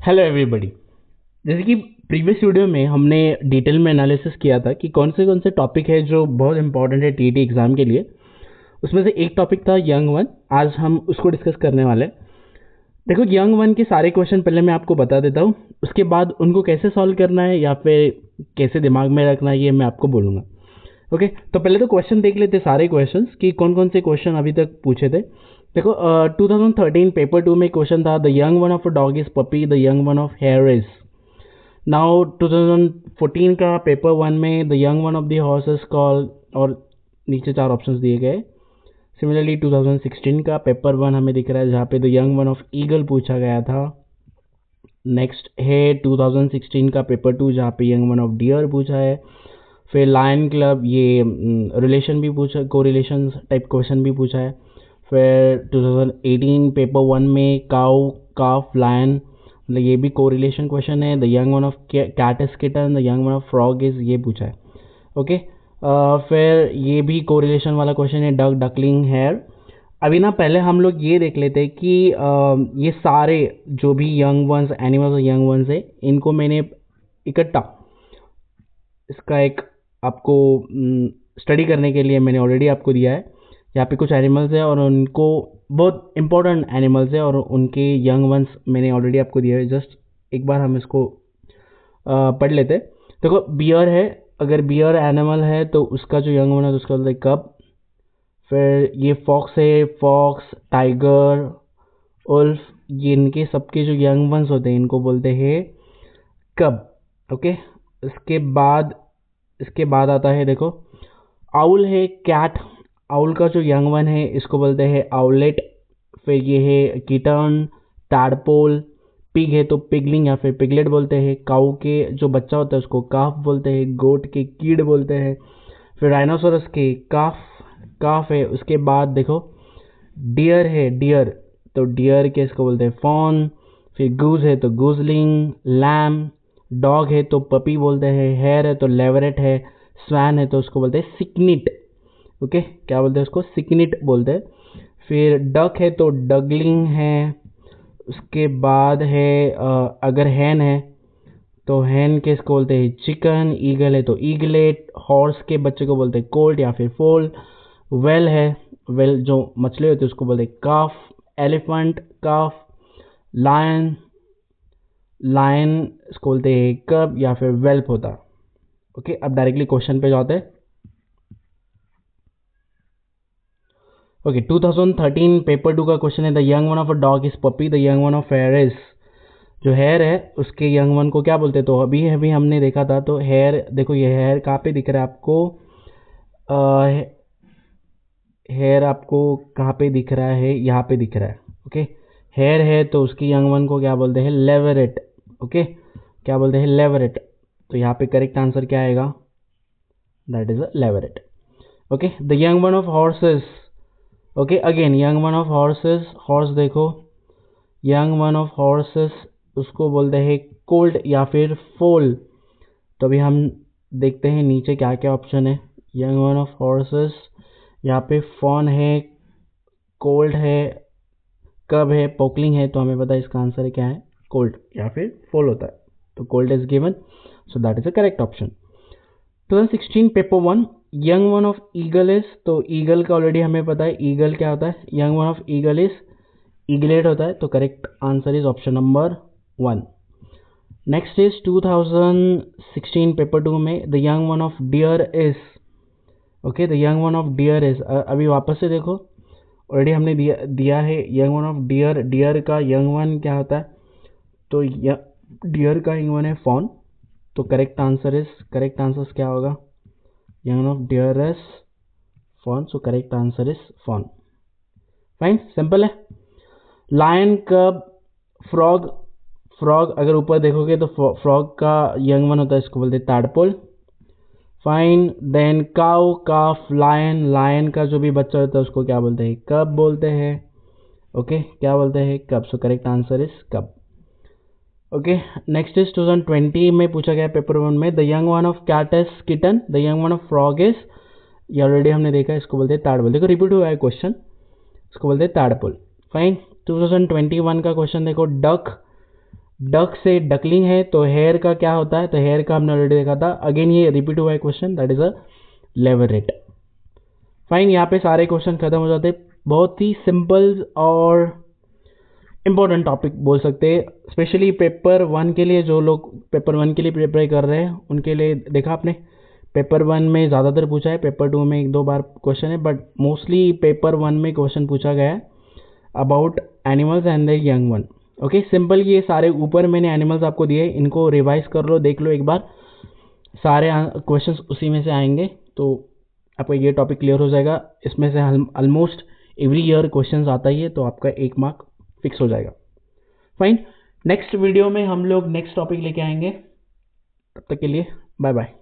Hello everybody. जैसे कि previous video में हमने डिटेल में एनालिसिस किया था कि कौन से टॉपिक है जो बहुत इंपॉर्टेंट है टीईटी एग्जाम के लिए। उसमें से एक टॉपिक था यंग वन। आज हम उसको डिस्कस करने वाले हैं। देखो, यंग वन के सारे क्वेश्चन पहले मैं आपको बता देता हूँ, उसके बाद उनको कैसे सॉल्व करना है या फिर कैसे दिमाग में रखना है ये मैं आपको बोलूँगा। ओके, तो पहले तो क्वेश्चन देख लेते सारे क्वेश्चंस कि कौन से क्वेश्चन अभी तक पूछे थे। देखो, 2013 पेपर 2 में क्वेश्चन था the young one of a dog is puppy, the young one of here is. Now 2014 का पेपर 1 में the young one of the horse is called, और नीचे 4 ऑप्शंस दिए गए। सिमिलरली 2016 का पेपर 1 हमें दिख रहा है जहाँ पे the young one of eagle पूछा गया था। नेक्स्ट है 2016 का पेपर 2 जहाँ पे यंग वन ऑफ डियर पूछा है। फिर लायन क्लब, ये रिलेशन भी पूछा, कोरिलेशन टाइप क्वेश्चन भी पूछा है। फिर 2018 पेपर 1 में काउ, काफ, लायन, मतलब ये भी कोरिलेशन क्वेश्चन है। The young one of cat is kitten, the young one of frog is, ये पूछा है। ओके, फिर ये भी कोरिलेशन वाला क्वेश्चन है, डक, डकलिंग, हेयर। अभी ना पहले हम लोग ये देख लेते हैं कि ये सारे जो भी यंग वंस एनिमल्स और यंग वंस है इनको मैंने इकट्ठा, इसका एक आपको स्टडी करने के लिए मैंने ऑलरेडी आपको दिया है। यहाँ पे कुछ एनिमल्स है और उनको बहुत इंपॉर्टेंट एनिमल्स है और उनके यंग वंस मैंने ऑलरेडी आपको दिया है। जस्ट एक बार हम इसको पढ़ लेते। देखो, बियर है, अगर बियर एनिमल है तो उसका जो यंग वन है तो उसका बोलते हैं कब। फिर ये फॉक्स है, फॉक्स, टाइगर, उल्फ, ये इनके सबके जो यंग वंस होते हैं इनको बोलते हैं कब। ओके, इसके बाद आता है, देखो, आउल है, कैट। आउल का जो यंग वन है इसको बोलते हैं आउलेट। फिर ये है किटन, टैडपोल। पिग है तो पिगलिंग या फिर पिगलेट बोलते हैं। काऊ के जो बच्चा होता है उसको काफ बोलते हैं। गोट के कीड बोलते हैं। फिर राइनोसोरस के काफ, काफ है। उसके बाद देखो, डियर है, डियर, तो डियर के इसको बोलते हैं फॉन। फिर गूज है तो गूजलिंग, लैम। डॉग है तो पपी बोलते हैं। हेयर है तो लेवरेट है। स्वैन है तो उसको बोलते हैं सिकनिट। ओके, क्या बोलते हैं उसको, सिकनिट बोलते हैं। फिर डक है तो डगलिंग है। उसके बाद है अगर हैन है तो हैन के इसको बोलते हैं चिकन। ईगल है तो ईगलेट। हॉर्स के बच्चे को बोलते हैं कोल्ट या फिर फोल। वेल है, वेल जो मछली होती है उसको बोलते हैं काफ। एलिफेंट, काफ। लायन, लायन इसको बोलते हैं कब या फिर वेल्प होता। ओके, अब डायरेक्टली क्वेश्चन पे जाते हैं। ओके, 2013 पेपर 2 का क्वेश्चन है the young one of a dog is puppy, the young one of here is. जो हेयर है उसके यंग वन को क्या बोलते हैं, तो अभी हमने देखा था। तो हेयर, देखो ये हेयर कहाँ पे दिख रहा है आपको, हेयर आपको कहाँ पे दिख रहा है, यहाँ पे दिख रहा है। ओके, हेयर है तो उसकी यंग वन को क्या बोलते हैं, लेवरेट। ओके, क्या बोलते हैं, लेवरेट। तो यहाँ पे करेक्ट आंसर क्या आएगा, that is a लेवरेट। Okay, the young one of horses. Okay, again young one of horses, horse देखो, यंग वन ऑफ हॉर्सेस उसको बोलते हैं कोल्ड या फिर फोल। तो अभी हम देखते हैं नीचे क्या क्या ऑप्शन है। यंग वन ऑफ हॉर्सेस, यहाँ पे फॉन है, कोल्ड है, कब है, पोकलिंग है। तो हमें पता है इसका आंसर है क्या है, कोल्ड या फिर फोल होता है। तो colt is given, so that is a correct option. 2016 paper 1, young one of eagle is, तो ईगल का ऑलरेडी हमें पता है, ईगल क्या होता है, young one of eagle is eaglet होता है। तो correct answer is option number 1। Next is 2016 paper 2 में the young one of deer is. Okay, the young one of deer is, अभी वापस से देखो, ऑलरेडी हमने दिया है young one of deer. Deer का यंग वन क्या होता है, तो डियर का यंग वन है फॉन। तो करेक्ट आंसर क्या होगा, young of deer is fawn. So correct answer is fawn. Fine, simple है। Lion, cub, frog. फ्रॉग अगर ऊपर देखोगे तो फ्रॉग का यंग वन होता है, इसको बोलते हैं टैडपोल। फाइन, देन काउ, काफ, लायन। लायन का जो भी बच्चा होता है उसको क्या बोलते हैं, कब बोलते हैं। ओके, क्या बोलते हैं, cub. So correct answer is cub. Okay, next is 2020 में पूछा गया पेपर 1 में the young one of cat is kitten, the young one of frog is, ये ऑलरेडी हमने देखा, इसको बोलते हैं टैडपोल। देखो रिपीट हुआ है क्वेश्चन, इसको बोलते हैं टैडपोल। फाइन, 2021 का क्वेश्चन देखो, डक। डक से डकलिंग है, तो हेयर का क्या होता है, तो हेयर का हमने ऑलरेडी देखा था। अगेन ये रिपीट हुआ है question, that is a लेवरेट। Fine, यहाँ पे सारे क्वेश्चन खत्म हो जाते। बहुत ही सिंपल और इम्पोर्टेंट टॉपिक बोल सकते हैं, स्पेशली पेपर वन के लिए। जो लोग पेपर वन के लिए प्रिपेयर कर रहे हैं उनके लिए। देखा आपने, पेपर वन में ज़्यादातर पूछा है, पेपर टू में एक दो बार क्वेश्चन है, बट मोस्टली पेपर वन में क्वेश्चन पूछा गया है about animals and the young one. Okay, simple. ये सारे ऊपर मैंने एनिमल्स आपको दिए, इनको रिवाइज कर लो, देख लो एक बार, सारे क्वेश्चंस उसी में से आएंगे, तो आपका ये टॉपिक क्लियर हो जाएगा। इसमें से ऑलमोस्ट एवरी ईयर क्वेश्चंस आता ही है, तो आपका 1 मार्क फिक्स हो जाएगा। फाइन, नेक्स्ट वीडियो में हम लोग नेक्स्ट टॉपिक लेके आएंगे। तब तक के लिए बाय बाय।